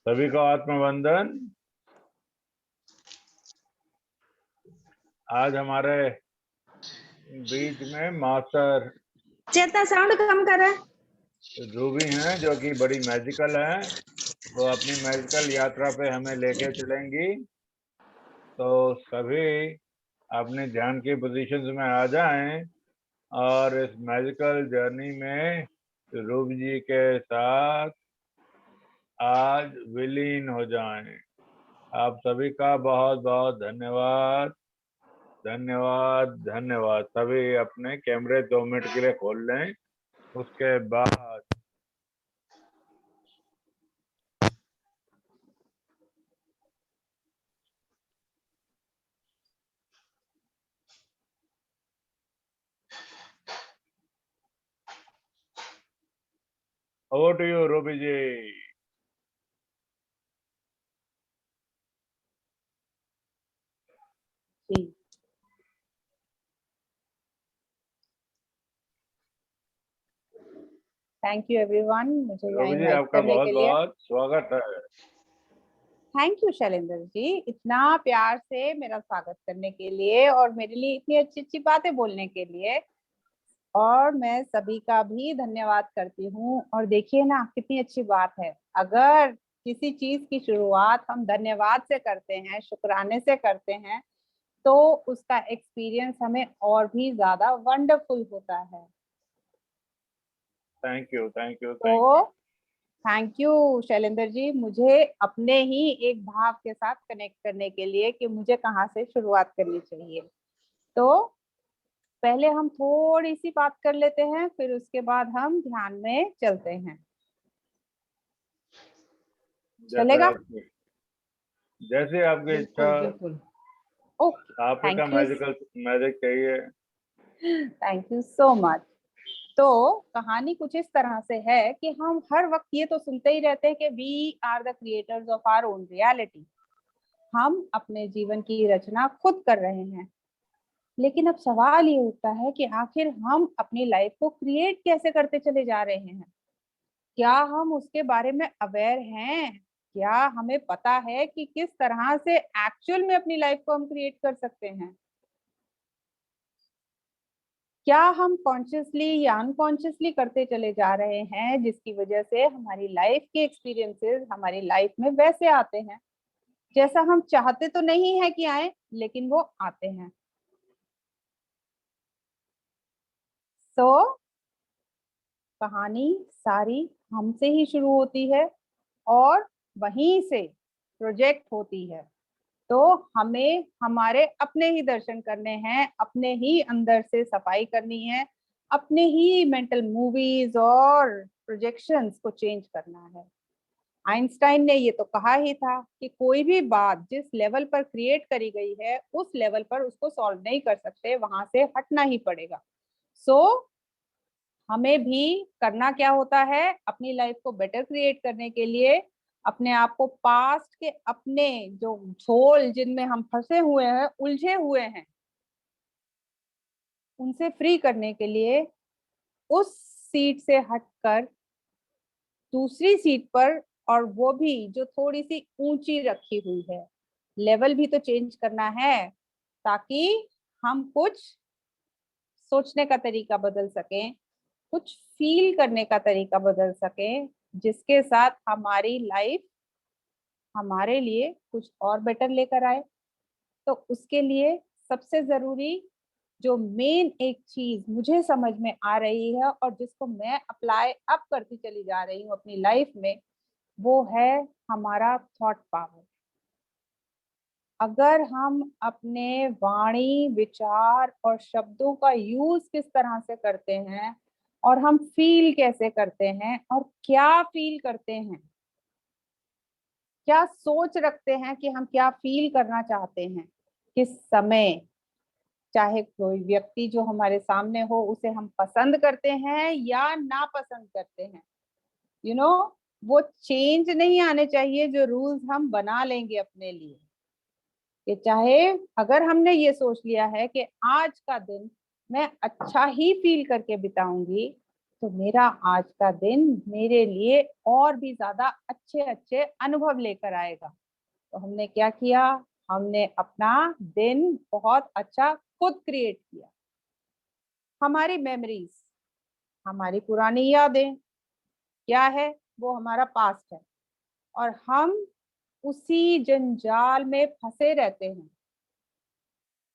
सभी को आत्मवंदन। आज हमारे बीच में मास्टर चेतना साउंड कम कर रहा है। रूबी हैं, जो कि बड़ी मैजिकल हैं। वो अपनी मैजिकल यात्रा पे हमें लेके चलेंगी। तो सभी अपने ध्यान की पोजीशंस में आ जाएं और इस मैजिकल जर्नी में रूबी जी के साथ आज विलीन हो जाएं। आप सभी का बहुत बहुत धन्यवाद, धन्यवाद, धन्यवाद। सभी अपने कैमरे 2 मिनट के लिए खोल लें। उसके बाद over to you Ruby ji. Thank you everyone, मुझे यहाँ रूबी जी, इनवाइट आपका करने बहुत के लिए। बहुत स्वागत है। थैंक यू शैलेंद्र जी, इतना प्यार से मेरा स्वागत करने के लिए और मेरे लिए इतनी अच्छी अच्छी बातें बोलने के लिए। और मैं सभी का भी धन्यवाद करती हूँ। और देखिए ना, कितनी अच्छी बात है, अगर किसी चीज की शुरुआत हम धन्यवाद से करते हैं, शुक्राने से करते हैं, तो उसका एक्सपीरियंस हमें और भी ज्यादा वंडरफुल होता है। Thank you, thank you, thank तो you. Thank you Shailendra ji, मुझे अपने ही एक भाव के साथ कनेक्ट करने के लिए कि मुझे कहाँ से शुरुआत करनी चाहिए। तो पहले हम थोड़ी सी बात कर लेते हैं, फिर उसके बाद हम ध्यान में चलते हैं। जैसे चलेगा? आपकी जैसे आपकी इच्छा। बिल्कुल बिल्कुल। ओके, आप ही का थैंक यू, मैजिकल मैजिक चाहिए। Thank you so much. तो कहानी कुछ इस तरह से है कि हम हर वक्त ये तो सुनते ही रहते हैं कि we are the creators of our own reality. हम अपने जीवन की रचना खुद कर रहे हैं। लेकिन अब सवाल ये उठता है कि आखिर हम अपनी लाइफ को क्रिएट कैसे करते चले जा रहे हैं? क्या हम उसके बारे में अवेयर हैं? क्या हमें पता है कि किस तरह से एक्चुअल में अपनी लाइफ को हम क्रिएट कर सकते हैं? क्या हम कॉन्शियसली या अनकॉन्शियसली करते चले जा रहे हैं, जिसकी वजह से हमारी लाइफ के एक्सपीरियंसेस हमारी लाइफ में वैसे आते हैं जैसा हम चाहते तो नहीं है कि आए, लेकिन वो आते हैं। सो कहानी सारी हमसे ही शुरू होती है और वहीं से प्रोजेक्ट होती है। तो हमें हमारे अपने ही दर्शन करने हैं, अपने ही अंदर से सफाई करनी है, अपने ही मेंटल मूवीज और प्रोजेक्शंस को चेंज करना है। आइंस्टाइन ने ये तो कहा ही था कि कोई भी बात जिस लेवल पर क्रिएट करी गई है, उस लेवल पर उसको सॉल्व नहीं कर सकते, वहां से हटना ही पड़ेगा। सो हमें भी करना क्या होता है, अपनी लाइफ को बेटर क्रिएट करने के लिए अपने आप को पास्ट के अपने जो झोल जिनमें हम फंसे हुए हैं, उलझे हुए हैं, उनसे फ्री करने के लिए उस सीट से हटकर दूसरी सीट पर, और वो भी जो थोड़ी सी ऊंची रखी हुई है, लेवल भी तो चेंज करना है ताकि हम कुछ सोचने का तरीका बदल सकें, कुछ फील करने का तरीका बदल सकें, जिसके साथ हमारी लाइफ हमारे लिए कुछ और बेटर लेकर आए। तो उसके लिए सबसे जरूरी जो मेन एक चीज मुझे समझ में आ रही है और जिसको मैं अप्लाई अब करती चली जा रही हूँ अपनी लाइफ में, वो है हमारा थॉट पावर। अगर हम अपने वाणी, विचार और शब्दों का यूज किस तरह से करते हैं, और हम फील कैसे करते हैं और क्या फील करते हैं, क्या सोच रखते हैं कि हम क्या फील करना चाहते हैं किस समय, चाहे कोई व्यक्ति जो हमारे सामने हो उसे हम पसंद करते हैं या नापसंद करते हैं, यू नो वो चेंज नहीं आने चाहिए जो रूल्स हम बना लेंगे अपने लिए। कि चाहे अगर हमने ये सोच लिया है कि आज का दिन मैं अच्छा ही फील करके बिताऊंगी, तो मेरा आज का दिन मेरे लिए और भी ज्यादा अच्छे अच्छे अनुभव लेकर आएगा। तो हमने क्या किया, हमने अपना दिन बहुत अच्छा खुद क्रिएट किया। हमारी मेमोरीज, हमारी पुरानी यादें क्या है, वो हमारा पास्ट है और हम उसी जंजाल में फंसे रहते हैं,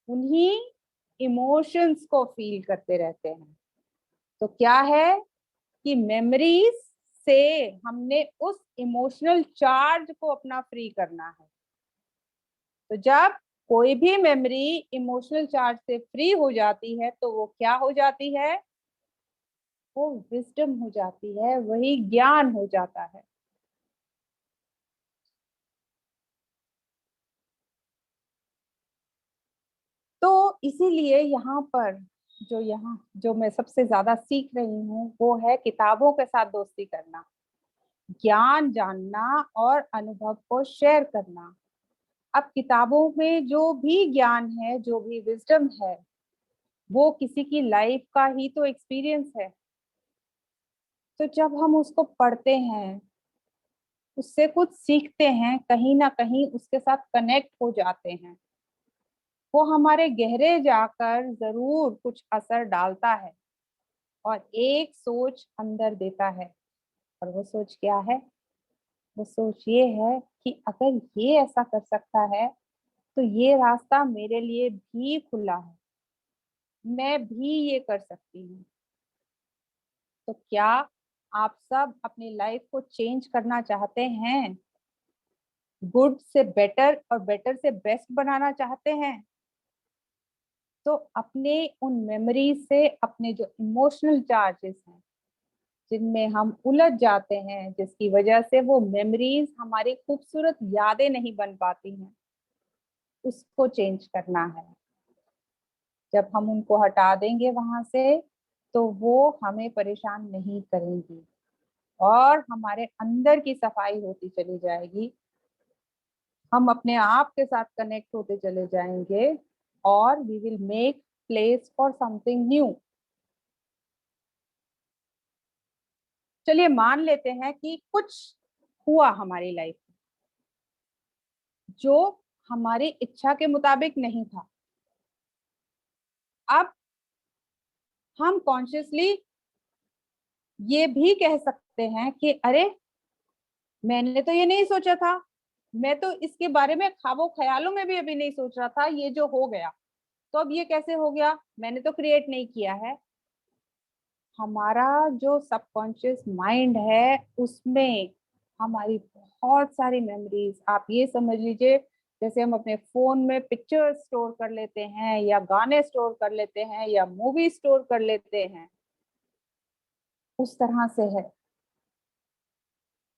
उन्हीं इमोशंस को फील करते रहते हैं। तो क्या है कि मेमोरीज से हमने उस इमोशनल चार्ज को अपना फ्री करना है। तो जब कोई भी मेमोरी इमोशनल चार्ज से फ्री हो जाती है तो वो क्या हो जाती है, वो विजडम हो जाती है, वही ज्ञान हो जाता है। तो इसीलिए यहाँ जो मैं सबसे ज्यादा सीख रही हूँ वो है किताबों के साथ दोस्ती करना, ज्ञान जानना और अनुभव को शेयर करना। अब किताबों में जो भी ज्ञान है, जो भी विजडम है, वो किसी की लाइफ का ही तो एक्सपीरियंस है। तो जब हम उसको पढ़ते हैं, उससे कुछ सीखते हैं, कहीं ना कहीं उसके साथ कनेक्ट हो जाते हैं, वो हमारे गहरे जाकर जरूर कुछ असर डालता है और एक सोच अंदर देता है। और वो सोच क्या है, वो सोच ये है कि अगर ये ऐसा कर सकता है तो ये रास्ता मेरे लिए भी खुला है, मैं भी ये कर सकती हूँ। तो क्या आप सब अपनी लाइफ को चेंज करना चाहते हैं, गुड से बेटर और बेटर से बेस्ट बनाना चाहते हैं? तो अपने उन मेमोरीज से, अपने जो इमोशनल चार्जेस हैं जिनमें हम उलझ जाते हैं, जिसकी वजह से वो मेमोरीज हमारी खूबसूरत यादें नहीं बन पाती हैं, उसको चेंज करना है। जब हम उनको हटा देंगे वहां से तो वो हमें परेशान नहीं करेंगी और हमारे अंदर की सफाई होती चली जाएगी। हम अपने आप के साथ कनेक्ट होते चले जाएंगे और we will make place for something new. चलिए मान लेते हैं कि कुछ हुआ हमारी लाइफ में जो हमारी इच्छा के मुताबिक नहीं था। अब हम कॉन्शियसली ये भी कह सकते हैं कि अरे, मैंने तो ये नहीं सोचा था, मैं तो इसके बारे में ख्वाबों ख्यालों में भी अभी नहीं सोच रहा था, ये जो हो गया तो अब ये कैसे हो गया, मैंने तो क्रिएट नहीं किया है। हमारा जो सबकॉन्शियस माइंड है उसमें हमारी बहुत सारी मेमोरीज, आप ये समझ लीजिए जैसे हम अपने फोन में पिक्चर्स स्टोर कर लेते हैं या गाने स्टोर कर लेते हैं या मूवी स्टोर कर लेते हैं, उस तरह से है।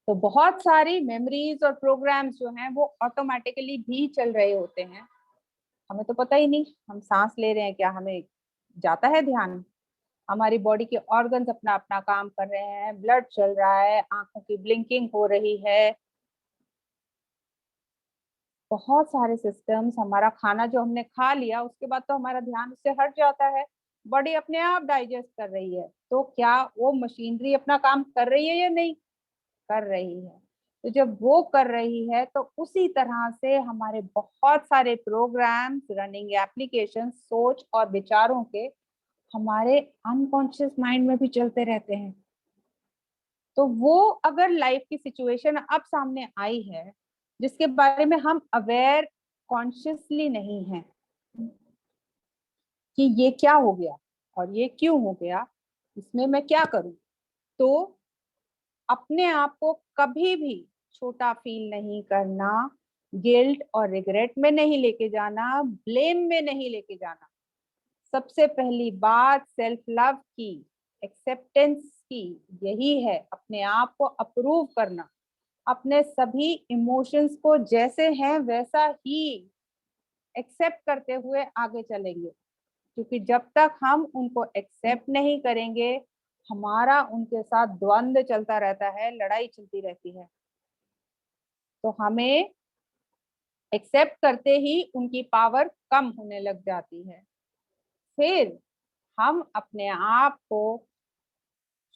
तो बहुत सारी मेमोरीज और प्रोग्राम्स जो हैं वो ऑटोमेटिकली भी चल रहे होते हैं, हमें तो पता ही नहीं हम सांस ले रहे हैं क्या, हमें जाता है ध्यान। हमारी बॉडी के ऑर्गन्स अपना अपना काम कर रहे हैं, ब्लड चल रहा है, आंखों की ब्लिंकिंग हो रही है, बहुत सारे सिस्टम्स, हमारा खाना जो हमने खा लिया उसके बाद तो हमारा ध्यान उससे हट जाता है, बॉडी अपने आप डाइजेस्ट कर रही है। तो क्या वो मशीनरी अपना काम कर रही है या नहीं कर रही है? तो जब वो कर रही है तो उसी तरह से हमारे बहुत सारे प्रोग्राम्स, रनिंग एप्लीकेशन, सोच और विचारों के हमारे अनकॉन्शियस माइंड में भी चलते रहते हैं। तो वो अगर लाइफ की सिचुएशन अब सामने आई है जिसके बारे में हम अवेयर कॉन्शियसली नहीं है कि ये क्या हो गया और ये क्यों हो गया, इसमें मैं क्या करूं, तो अपने आप को कभी भी छोटा फील नहीं करना, गिल्ट और रिग्रेट में नहीं लेके जाना, ब्लेम में नहीं लेके जाना। सबसे पहली बात सेल्फ लव की, एक्सेप्टेंस की यही है, अपने आप को अप्रूव करना, अपने सभी इमोशंस को जैसे हैं वैसा ही एक्सेप्ट करते हुए आगे चलेंगे। क्योंकि जब तक हम उनको एक्सेप्ट नहीं करेंगे, हमारा उनके साथ द्वंद्व चलता रहता है, लड़ाई चलती रहती है। तो हमें एक्सेप्ट करते ही उनकी पावर कम होने लग जाती है। फिर हम अपने आप को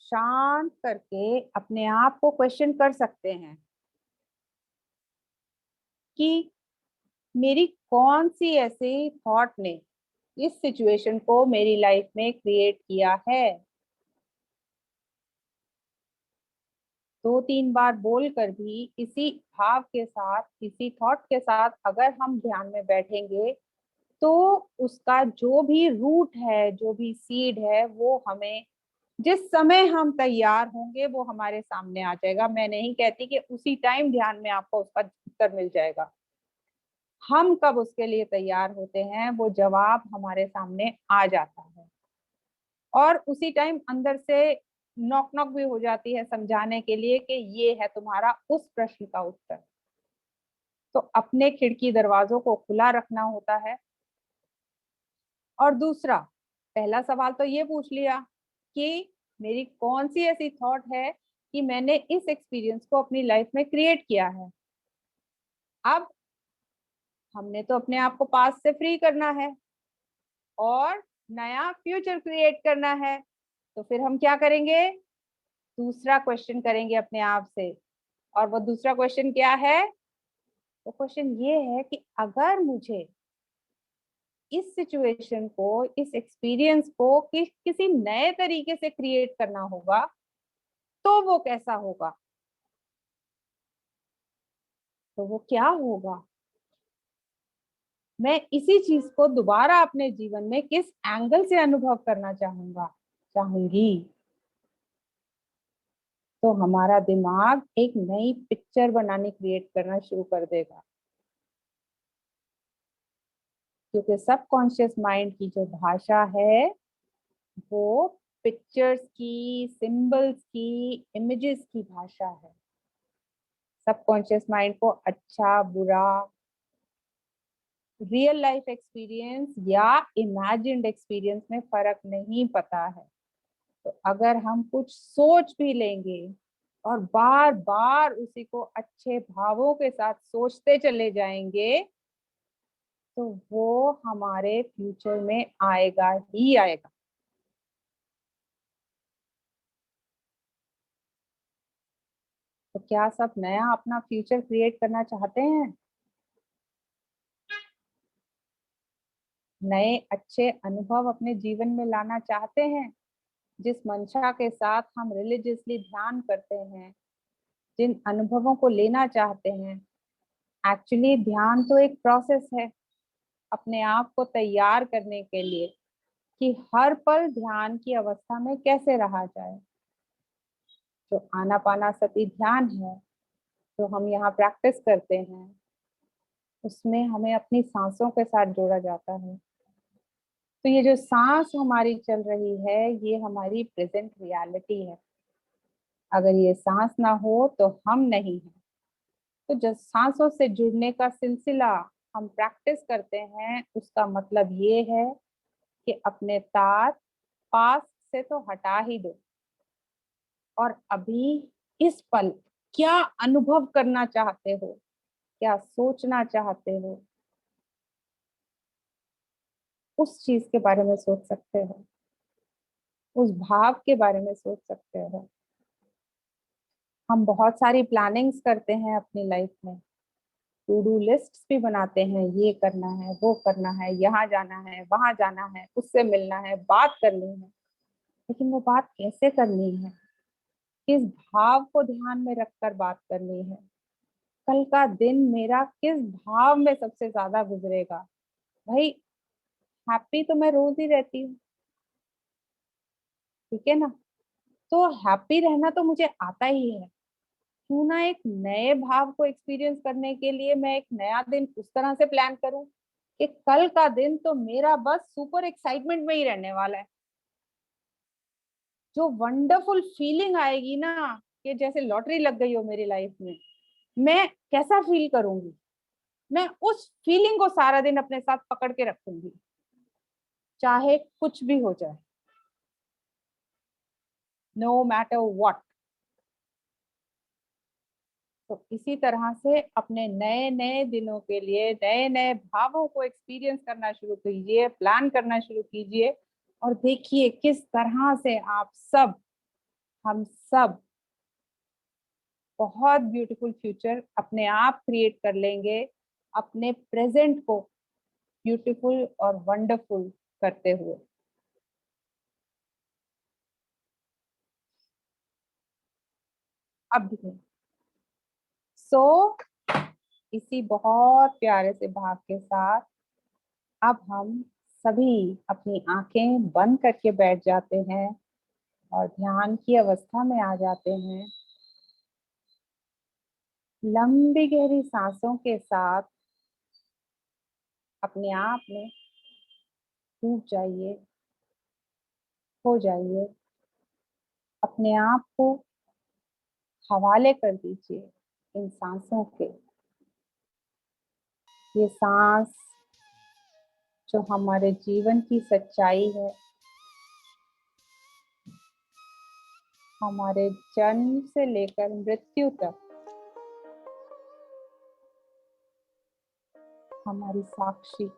शांत करके अपने आप को क्वेश्चन कर सकते हैं कि मेरी कौन सी ऐसी थॉट ने इस सिचुएशन को मेरी लाइफ में क्रिएट किया है। 2-3 बार बोलकर भी इसी भाव के साथ, इसी थॉट के साथ अगर हम ध्यान में बैठेंगे तो उसका जो भी रूट है, जो भी सीड है, वो हमें जिस समय हम तैयार होंगे वो हमारे सामने आ जाएगा। मैं नहीं कहती कि उसी टाइम ध्यान में आपको उसका उत्तर मिल जाएगा। हम कब उसके लिए तैयार होते हैं वो जवाब हमारे सामने आ जाता है और उसी टाइम अंदर से नॉक नॉक भी हो जाती है समझाने के लिए कि ये है तुम्हारा उस प्रश्न का उत्तर। तो अपने खिड़की दरवाजों को खुला रखना होता है। और दूसरा, पहला सवाल तो ये पूछ लिया कि मेरी कौन सी ऐसी थॉट है कि मैंने इस एक्सपीरियंस को अपनी लाइफ में क्रिएट किया है। अब हमने तो अपने आप को पास्ट से फ्री करना है और नया फ्यूचर क्रिएट करना है। तो फिर हम क्या करेंगे? दूसरा क्वेश्चन करेंगे अपने आप से। और वो दूसरा क्वेश्चन क्या है? वो क्वेश्चन ये है कि अगर मुझे इस सिचुएशन को, इस एक्सपीरियंस को किसी नए तरीके से क्रिएट करना होगा तो वो कैसा होगा? तो वो क्या होगा? मैं इसी चीज को दोबारा अपने जीवन में किस एंगल से अनुभव करना चाहूंगी। तो हमारा दिमाग एक नई पिक्चर बनानी, क्रिएट करना शुरू कर देगा। क्योंकि सबकॉन्शियस माइंड की जो भाषा है वो पिक्चर्स की, सिंबल्स की, इमेजेस की भाषा है। सबकॉन्शियस माइंड को अच्छा बुरा, रियल लाइफ एक्सपीरियंस या इमेजिन्ड एक्सपीरियंस में फर्क नहीं पता है। तो अगर हम कुछ सोच भी लेंगे और बार बार उसी को अच्छे भावों के साथ सोचते चले जाएंगे तो वो हमारे फ्यूचर में आएगा ही आएगा। तो क्या सब नया अपना फ्यूचर क्रिएट करना चाहते हैं? नए अच्छे अनुभव अपने जीवन में लाना चाहते हैं? जिस मंशा के साथ हम रिलीजियसली ध्यान करते हैं, जिन अनुभवों को लेना चाहते हैं, एक्चुअली ध्यान तो एक प्रोसेस है अपने आप को तैयार करने के लिए कि हर पल ध्यान की अवस्था में कैसे रहा जाए। जो आनापानासति ध्यान है जो हम यहाँ प्रैक्टिस करते हैं उसमें हमें अपनी सांसों के साथ जोड़ा जाता है। तो ये जो सांस हमारी चल रही है ये हमारी प्रेजेंट रियलिटी है। अगर ये सांस ना हो तो हम नहीं है। तो जब सांसों से जुड़ने का सिलसिला हम प्रैक्टिस करते हैं उसका मतलब ये है कि अपने तार पास्ट से तो हटा ही दो और अभी इस पल क्या अनुभव करना चाहते हो, क्या सोचना चाहते हो, उस चीज के बारे में सोच सकते हो, उस भाव के बारे में सोच सकते हो। हम बहुत सारी प्लानिंग्स करते हैं अपनी लाइफ में, टू डू लिस्ट भी बनाते हैं, ये करना है, वो करना है, यहाँ जाना है, वहां जाना है, उससे मिलना है, बात करनी है। लेकिन वो बात कैसे करनी है, किस भाव को ध्यान में रखकर बात करनी है, कल का दिन मेरा किस भाव में सबसे ज्यादा गुजरेगा। भाई हैप्पी तो मैं रोज ही रहती हूँ, ठीक है ना। तो हैप्पी रहना तो मुझे आता ही है। क्यों ना एक नए भाव को एक्सपीरियंस करने के लिए मैं एक नया दिन उस तरह से प्लान करूं कि कल का दिन तो मेरा बस सुपर एक्साइटमेंट में ही रहने वाला है। जो वंडरफुल फीलिंग आएगी ना कि जैसे लॉटरी लग गई हो मेरी लाइफ में, मैं कैसा फील करूंगी, मैं उस फीलिंग को सारा दिन अपने साथ पकड़ के रखूंगी चाहे कुछ भी हो जाए, नो मैटर व्हाट। तो इसी तरह से अपने नए नए दिनों के लिए नए नए भावों को एक्सपीरियंस करना शुरू कीजिए, प्लान करना शुरू कीजिए और देखिए किस तरह से आप सब हम सब बहुत ब्यूटीफुल फ्यूचर अपने आप क्रिएट कर लेंगे, अपने प्रेजेंट को ब्यूटीफुल और वंडरफुल करते हुए। अब देखिए, इसी बहुत प्यारे से भाव के साथ अब हम सभी अपनी आंखें बंद करके बैठ जाते हैं और ध्यान की अवस्था में आ जाते हैं। लंबी गहरी सांसों के साथ अपने आप में डूब जाइए, हो जाइए, अपने आप को हवाले कर दीजिए इन सांसों के। ये सांस जो हमारे जीवन की सच्चाई है, हमारे जन्म से लेकर मृत्यु तक हमारी साक्षी,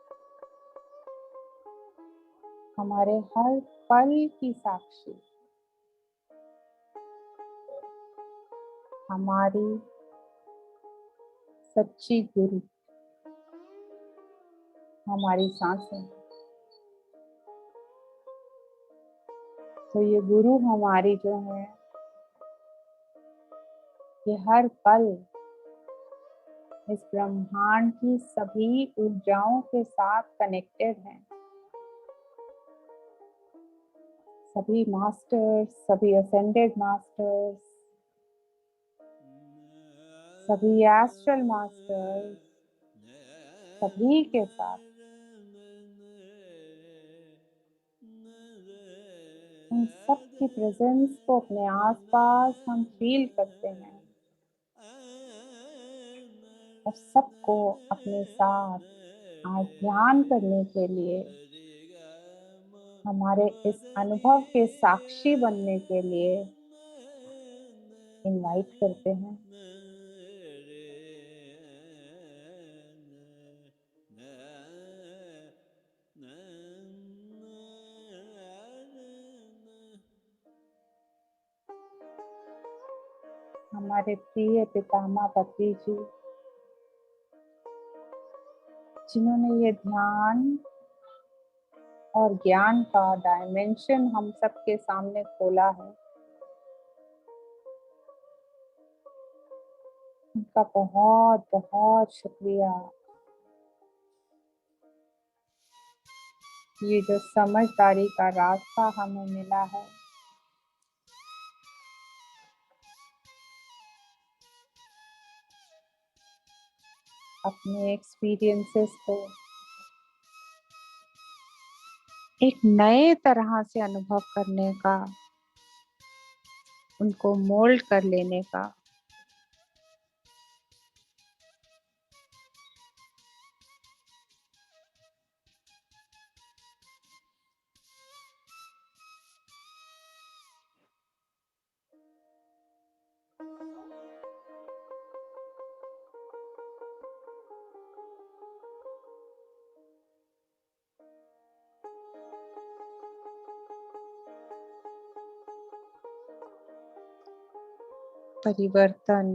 हमारे हर पल की साक्षी, हमारी सच्ची गुरु, हमारी सांसें। तो ये गुरु हमारी जो है, ये हर पल इस ब्रह्मांड की सभी ऊर्जाओं के साथ कनेक्टेड हैं। सभी मास्टर्स, सभी असेंडेड मास्टर्स, सभी एस्ट्रल मास्टर्स, सभी के साथ उन सब की प्रेजेंस को अपने आसपास हम फील करते हैं और सबको अपने साथ आज ध्यान करने के लिए, हमारे इस अनुभव के साक्षी बनने के लिए इनवाइट करते हैं। हमारे प्रिय पितामह पति जी, जिन्होंने ये ध्यान और ज्ञान का डायमेंशन हम सबके सामने खोला है, उनका बहुत बहुत शुक्रिया। ये जो समझदारी का रास्ता हमें मिला है, अपने एक्सपीरियंसेस को एक नए तरह से अनुभव करने का, उनको मोल्ड कर लेने का। परिवर्तन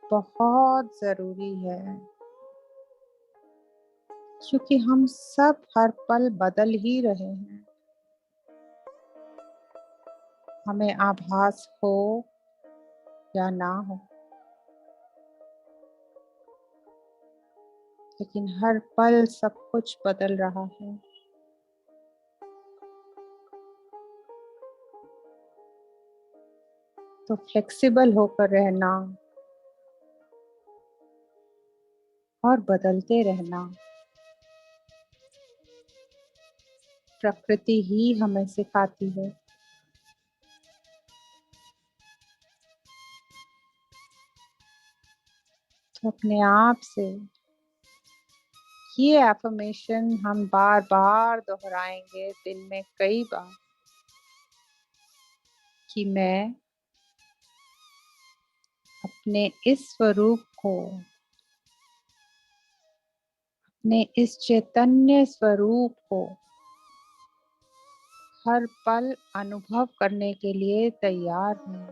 बहुत जरूरी है, क्योंकि हम सब हर पल बदल ही रहे हैं। हमें आभास हो या ना हो, लेकिन हर पल सब कुछ बदल रहा है। तो फ्लेक्सिबल होकर रहना और बदलते रहना प्रकृति ही हमें सिखाती है। तो अपने आप से ये एफर्मेशन हम बार बार दोहराएंगे दिन में कई बार, कि मैं अपने इस स्वरूप को, अपने इस चैतन्य स्वरूप को हर पल अनुभव करने के लिए तैयार हूँ।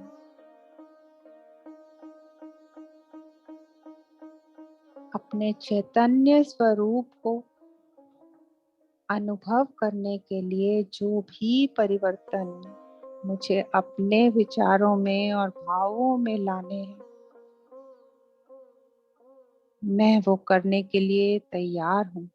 अपने चैतन्य स्वरूप को अनुभव करने के लिए जो भी परिवर्तन मुझे अपने विचारों में और भावों में लाने हैं, मैं वो करने के लिए तैयार हूँ।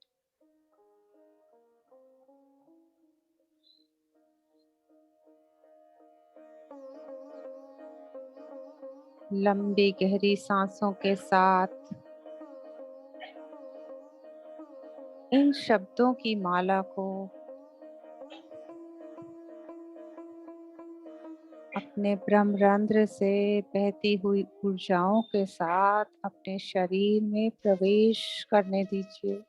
लंबी गहरी सांसों के साथ इन शब्दों की माला को अपने ब्रह्मरंध्र से बहती हुई ऊर्जाओं के साथ अपने शरीर में प्रवेश करने दीजिए।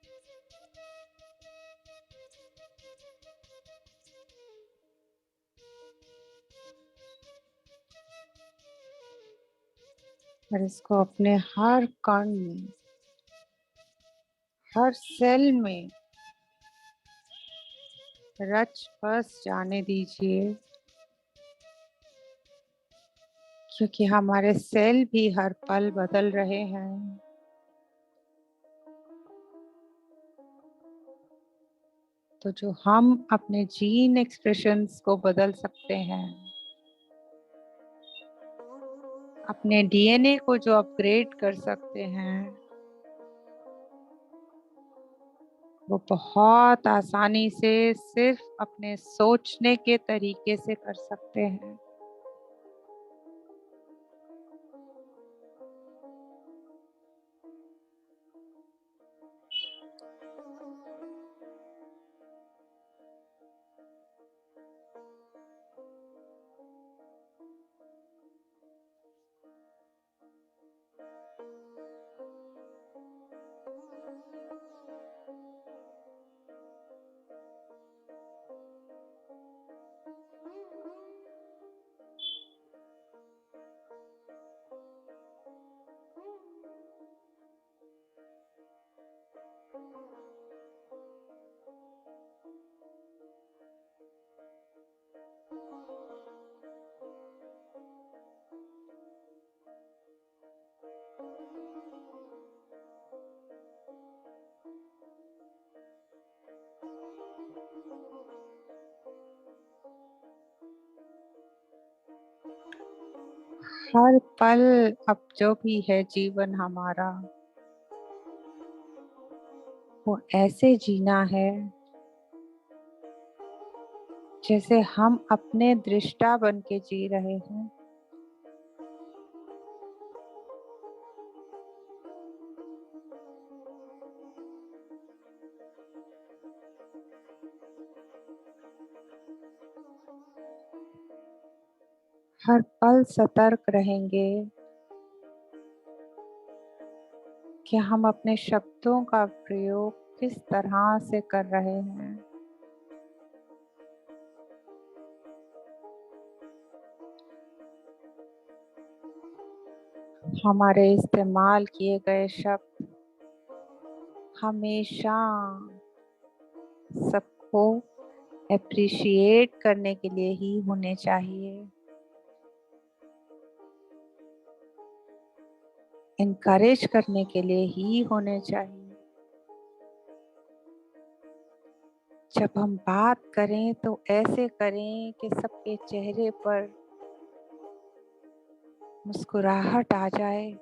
और इसको अपने हर कण में, हर सेल में रच बस जाने दीजिए, क्योंकि हमारे सेल भी हर पल बदल रहे हैं। तो जो हम अपने जीन एक्सप्रेशंस को बदल सकते हैं, अपने डीएनए को जो अपग्रेड कर सकते हैं, वो बहुत आसानी से सिर्फ अपने सोचने के तरीके से कर सकते हैं। हर पल अब जो भी है जीवन हमारा, वो ऐसे जीना है जैसे हम अपने दृष्टा बन के जी रहे हैं। हर पल सतर्क रहेंगे कि हम अपने शब्दों का प्रयोग किस तरह से कर रहे हैं। हमारे इस्तेमाल किए गए शब्द हमेशा सबको एप्रिशिएट करने के लिए ही होने चाहिए, इनकरेज करने के लिए ही होने चाहिए। जब हम बात करें तो ऐसे करें कि सबके चेहरे पर मुस्कुराहट आ जाए।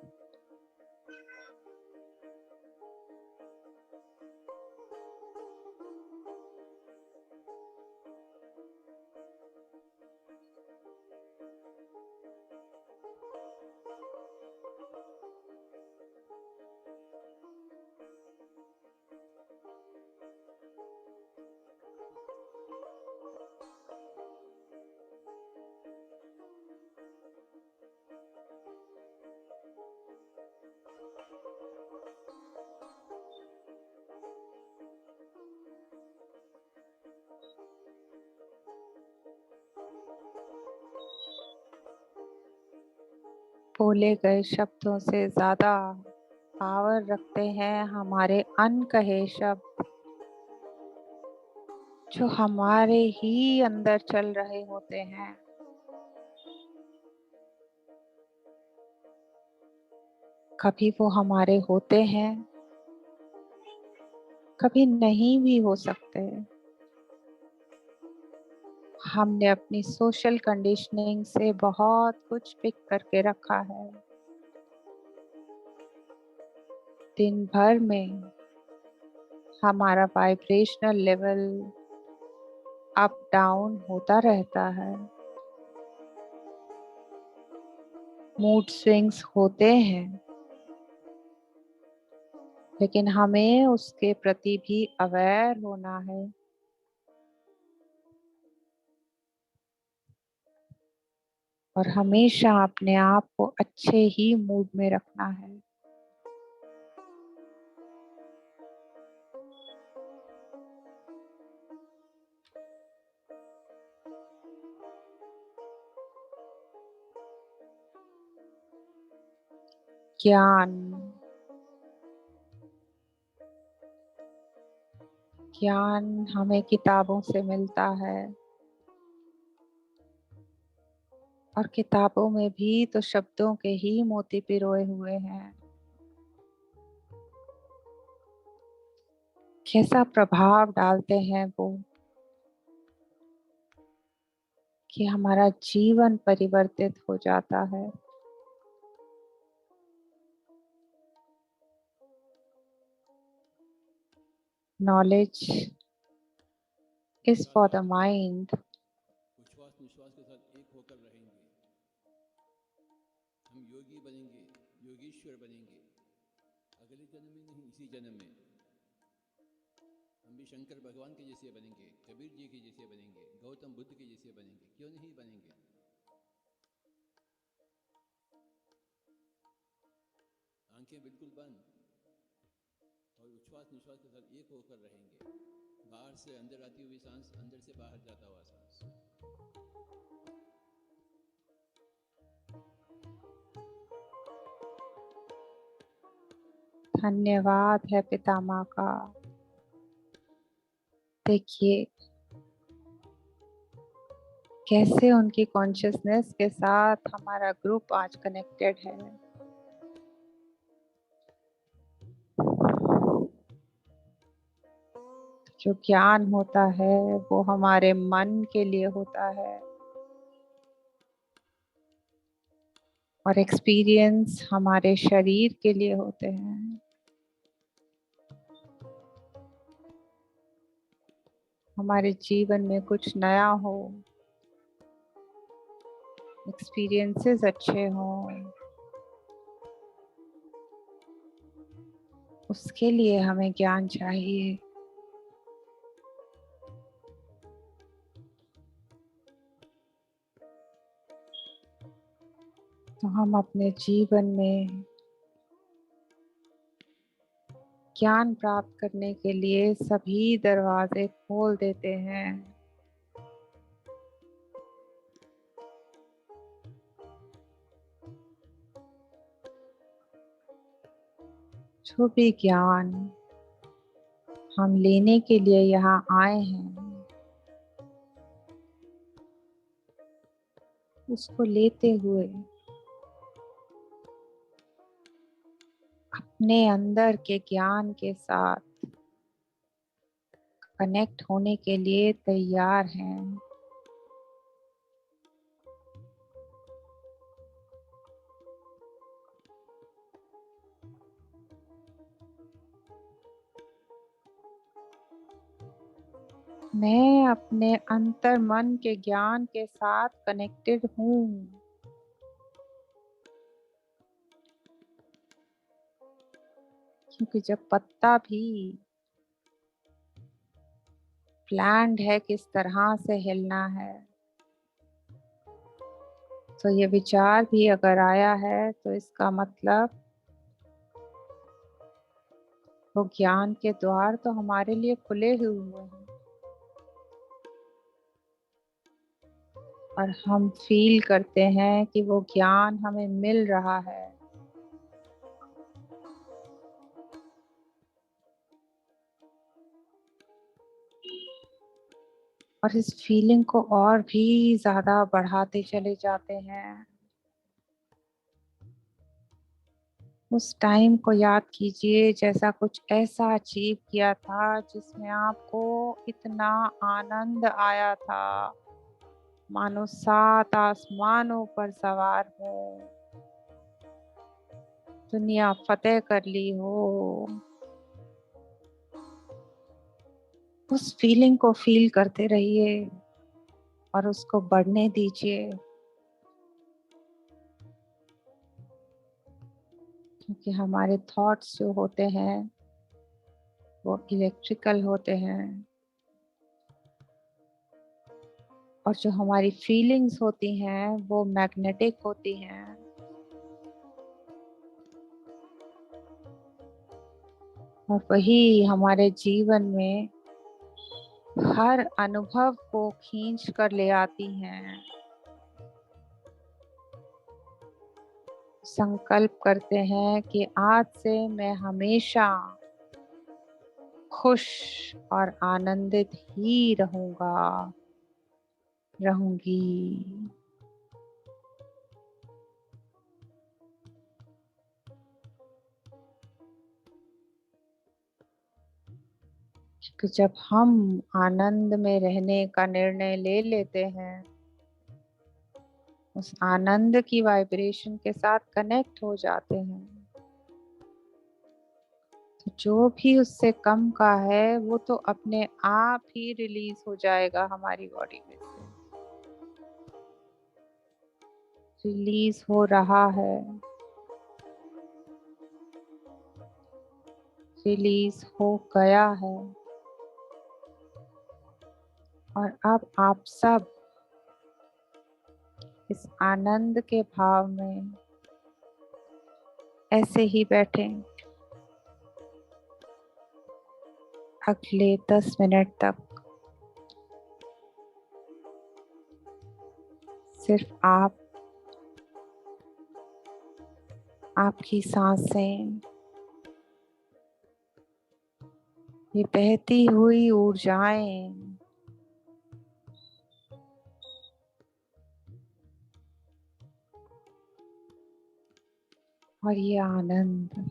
बोले गए शब्दों से ज्यादा पावर रखते हैं हमारे अनकहे शब्द। जो हमारे ही अंदर चल रहे होते हैं। कभी वो हमारे होते हैं, कभी नहीं भी हो सकते। हमने अपनी सोशल कंडीशनिंग से बहुत कुछ पिक करके रखा है। दिन भर में हमारा वाइब्रेशनल लेवल अप डाउन होता रहता है। मूड स्विंग्स होते हैं, लेकिन हमें उसके प्रति भी अवेयर होना है। और हमेशा अपने आप को अच्छे ही मूड में रखना है। ज्ञान ज्ञान हमें किताबों से मिलता है, और किताबों में भी तो शब्दों के ही मोती पिरोए हुए हैं। कैसा प्रभाव डालते हैं वो कि हमारा जीवन परिवर्तित हो जाता है। Knowledge is for the mind. उच्छ्वास निश्वास के साथ एक होकर रहेंगे। हम योगी बनेंगे, योगीश्वर बनेंगे। अगले जन्म में नहीं, इसी जन्म में हम भी शंकर भगवान के जैसे बनेंगे, कबीर जी के जैसे बनेंगे, गौतम बुद्ध के जैसे बनेंगे। क्यों नहीं बनेंगे? आंखें बिल्कुल बंद और उच्छ्वास निश्वास के साथ एक होकर रहेंगे। बाहर से अंदर आती हुई सांस, अंदर से बाहर जाता हुआ सांस। धन्यवाद है पितामह का। देखिए कैसे उनकी कॉन्शियसनेस के साथ हमारा ग्रुप आज कनेक्टेड है। जो ज्ञान होता है वो हमारे मन के लिए होता है, और एक्सपीरियंस हमारे शरीर के लिए होते हैं। हमारे जीवन में कुछ नया हो, एक्सपीरियंसेस अच्छे हों, उसके लिए हमें ज्ञान चाहिए। तो हम अपने जीवन में ज्ञान प्राप्त करने के लिए सभी दरवाजे खोल देते हैं। जो भी ज्ञान हम लेने के लिए यहाँ आए हैं, उसको लेते हुए अपने अंदर के ज्ञान के साथ कनेक्ट होने के लिए तैयार हैं। मैं अपने अंतर मन के ज्ञान के साथ कनेक्टेड हूँ। क्योंकि जब पत्ता भी प्लान्ड है किस तरह से हिलना है, तो ये विचार भी अगर आया है तो इसका मतलब वो ज्ञान के द्वार तो हमारे लिए खुले हुए हैं, और हम फील करते हैं कि वो ज्ञान हमें मिल रहा है। और इस फीलिंग को और भी ज्यादा बढ़ाते चले जाते हैं। उस टाइम को याद कीजिए जैसा कुछ ऐसा अचीव किया था जिसमें आपको इतना आनंद आया था, मानो 7 आसमानों पर सवार हो, दुनिया फतेह कर ली हो। उस फीलिंग को फील करते रहिए और उसको बढ़ने दीजिए, क्योंकि हमारे थॉट्स जो होते हैं वो इलेक्ट्रिकल होते हैं और जो हमारी फीलिंग्स होती हैं वो मैग्नेटिक होती हैं। और वही हमारे जीवन में हर अनुभव को खींच कर ले आती हैं। संकल्प करते हैं कि आज से मैं हमेशा खुश और आनंदित ही रहूंगा, रहूंगी। क्योंकि जब हम आनंद में रहने का निर्णय ले लेते हैं, उस आनंद की वाइब्रेशन के साथ कनेक्ट हो जाते हैं, तो जो भी उससे कम का है वो तो अपने आप ही रिलीज हो जाएगा हमारी बॉडी में से। रिलीज हो रहा है, रिलीज हो गया है। और अब आप सब इस आनंद के भाव में ऐसे ही बैठे अगले 10 मिनट तक। सिर्फ आप, आपकी सांसें, ये बहती हुई ऊर्जाएं, और ये आनंद।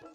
We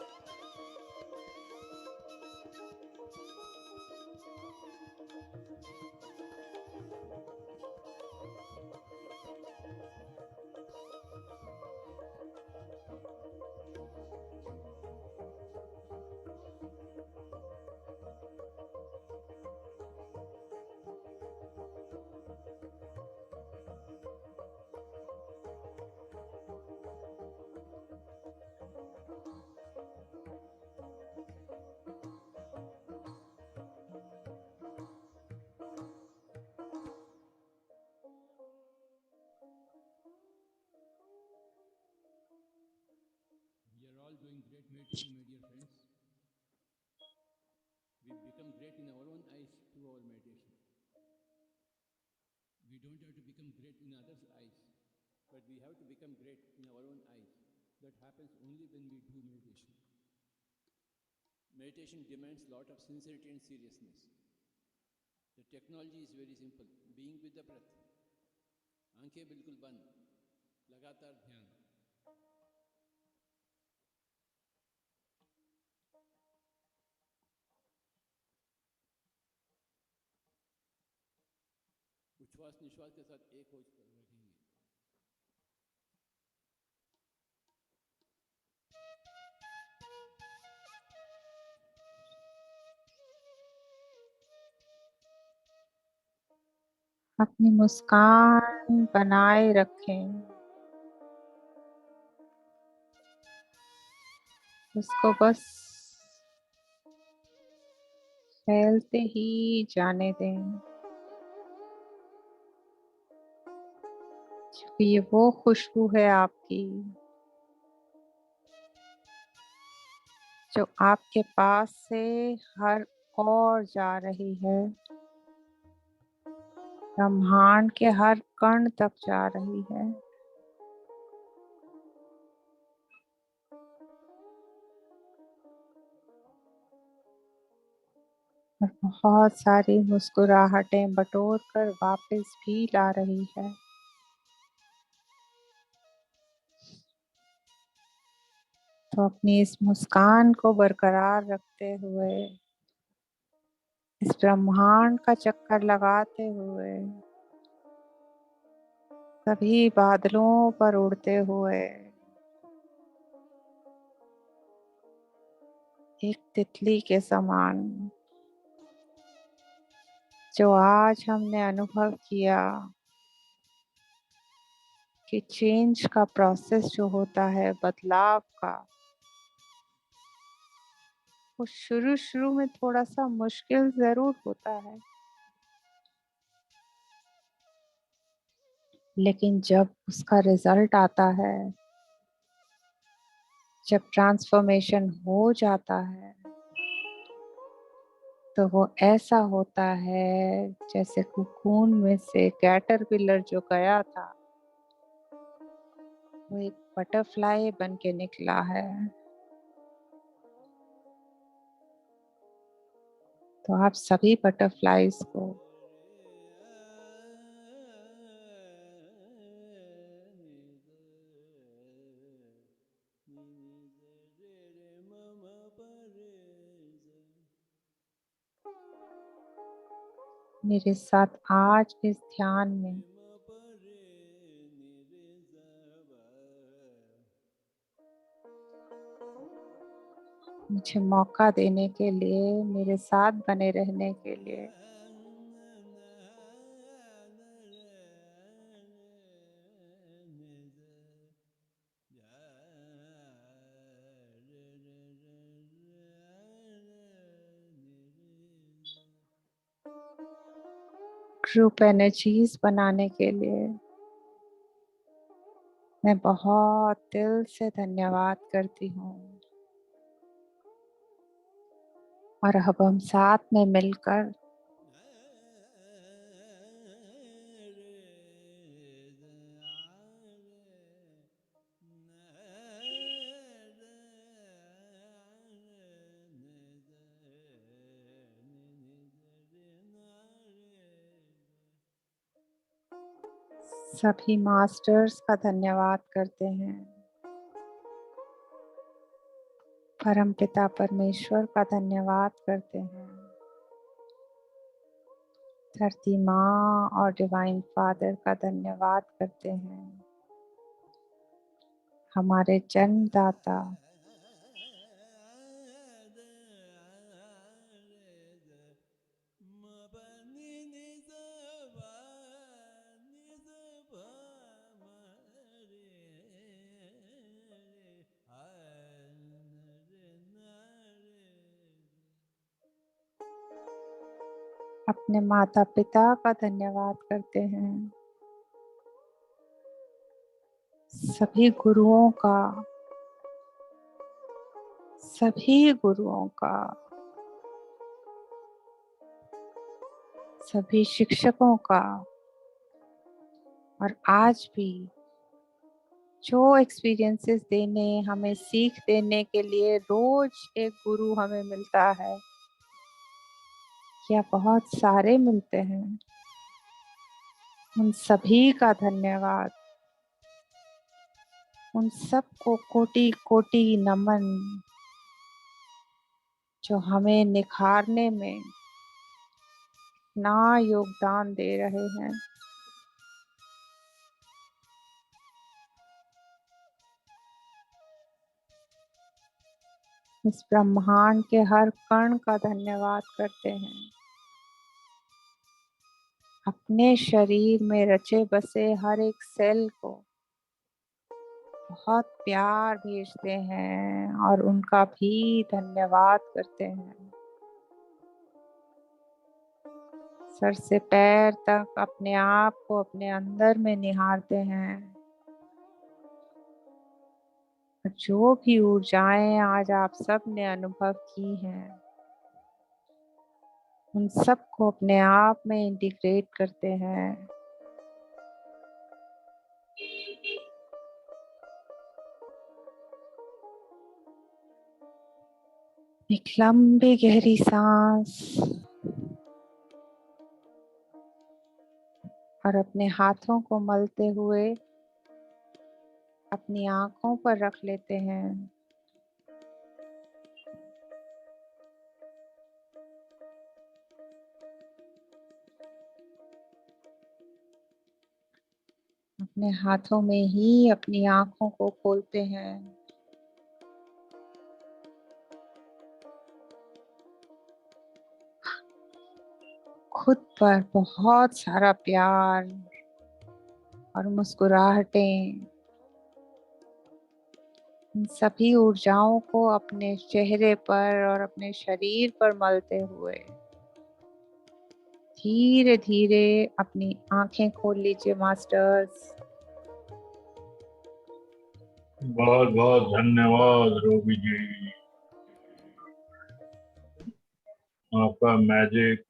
are all doing great meditation, my dear friends. We become great in our own eyes through our meditation. We don't have to become great in others' eyes, but we have to become great in our own eyes. That happens only when we do meditation. Meditation demands a lot of sincerity and seriousness. The technology is very simple. Being with the breath. आंखें बिल्कुल बंद, लगातार ध्यान. उच्छ्वास निश्वास के साथ एक हो रखेंगे. अपनी मुस्कान बनाए रखें, उसको बस फैलते ही जाने दें, क्योंकि ये वो खुशबू है आपकी जो आपके पास से हर ओर जा रही है, ब्रह्मांड के हर कण तक जा रही है. और बहुत सारी मुस्कुराहटें बटोर कर वापस भी ला रही है. तो अपनी इस मुस्कान को बरकरार रखते हुए, इस ब्रह्मांड का चक्कर लगाते हुए, सभी बादलों पर उड़ते हुए, एक तितली के समान जो आज हमने अनुभव किया कि चेंज का प्रोसेस जो होता है, बदलाव का, वो शुरू में थोड़ा सा मुश्किल जरूर होता है, लेकिन जब उसका रिजल्ट आता है, जब ट्रांसफॉर्मेशन हो जाता है, तो वो ऐसा होता है जैसे कोकून में से कैटरपिलर जो गया था वो एक बटरफ्लाई बन के निकला है. तो आप सभी बटरफ्लाईज को मेरे साथ आज इस ध्यान में मुझे मौका देने के लिए, मेरे साथ बने रहने के लिए ग्रुप एनर्जीज बनाने के लिए मैं बहुत दिल से धन्यवाद करती हूँ. और अब हम साथ में मिलकर सभी मास्टर्स का धन्यवाद करते हैं, परमपिता परमेश्वर का धन्यवाद करते हैं, धरती माँ और डिवाइन फादर का धन्यवाद करते हैं, हमारे जन्मदाता अपने माता पिता का धन्यवाद करते हैं, सभी गुरुओं का, सभी गुरुओं का, सभी शिक्षकों का, और आज भी जो एक्सपीरियंसेस देने, हमें सीख देने के लिए रोज एक गुरु हमें मिलता है या बहुत सारे मिलते हैं, उन सभी का धन्यवाद, उन सबको कोटि कोटि नमन जो हमें निखारने में ना योगदान दे रहे हैं। इस ब्रह्मांड के हर कण का धन्यवाद करते हैं, अपने शरीर में रचे बसे हर एक सेल को बहुत प्यार भेजते हैं और उनका भी धन्यवाद करते हैं। सर से पैर तक अपने आप को अपने अंदर में निहारते हैं, और जो भी ऊर्जाएं आज आप सब ने अनुभव की हैं, उन सब को अपने आप में इंटीग्रेट करते हैं। एक लंबी गहरी सांस और अपने हाथों को मलते हुए अपनी आंखों पर रख लेते हैं। अपने हाथों में ही अपनी आंखों को खोलते हैं। खुद पर बहुत सारा प्यार और मुस्कुराहटें, इन सभी ऊर्जाओं को अपने चेहरे पर और अपने शरीर पर मलते हुए धीरे धीरे अपनी आंखें खोल लीजिए मास्टर्स। बहुत बहुत धन्यवाद रूबी जी, आपका मैजिक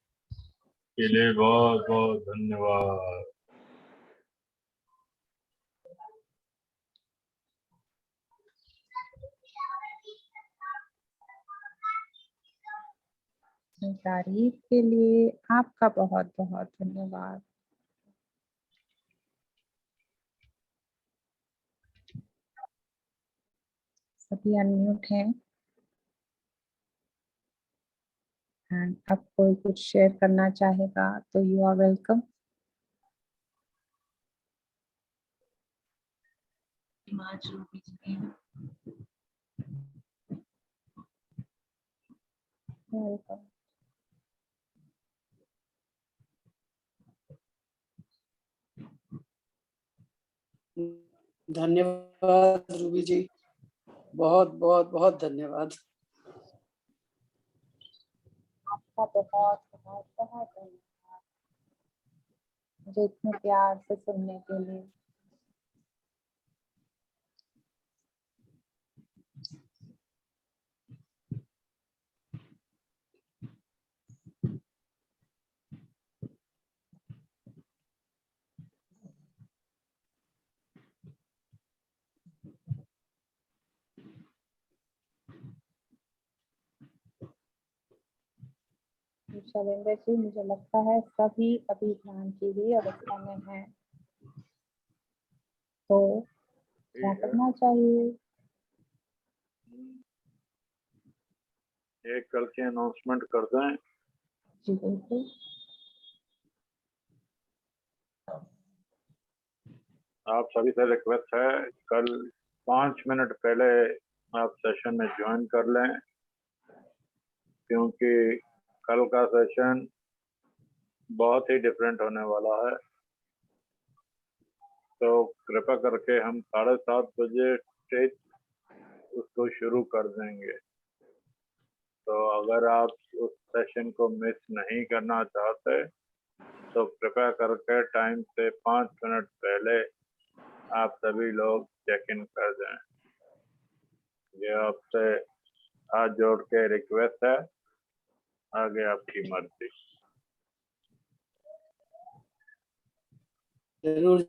के लिए बहुत बहुत धन्यवाद। तारीफ के लिए आपका बहुत बहुत धन्यवाद। सभी अनम्यूट हैं एंड अब कोई कुछ शेयर करना चाहेगा तो यू आर वेलकम। वेलकम। धन्यवाद रूबी जी, बहुत बहुत बहुत धन्यवाद। आपका बहुत बहुत बहुत धन्यवाद मुझे इतने प्यार से सुनने के लिए। शैलेंद्र जी, मुझे लगता है सभी अभी ध्यान की ही अवस्था में हैं, तो क्या करना चाहिए? एक कल की अनाउंसमेंट कर दें। जी बिल्कुल। आप सभी से रिक्वेस्ट है, कल 5 मिनट पहले आप सेशन में ज्वाइन कर लें, क्योंकि कल का सेशन बहुत ही डिफरेंट होने वाला है। तो कृपया करके हम 7:30 बजे से उसको शुरू कर देंगे। तो अगर आप उस सेशन को मिस नहीं करना चाहते तो कृपया करके टाइम से 5 मिनट पहले आप सभी लोग चेक इन कर दें। ये आपसे हाथ जोड़ के रिक्वेस्ट है, आगे आपकी मर्जी। जरूर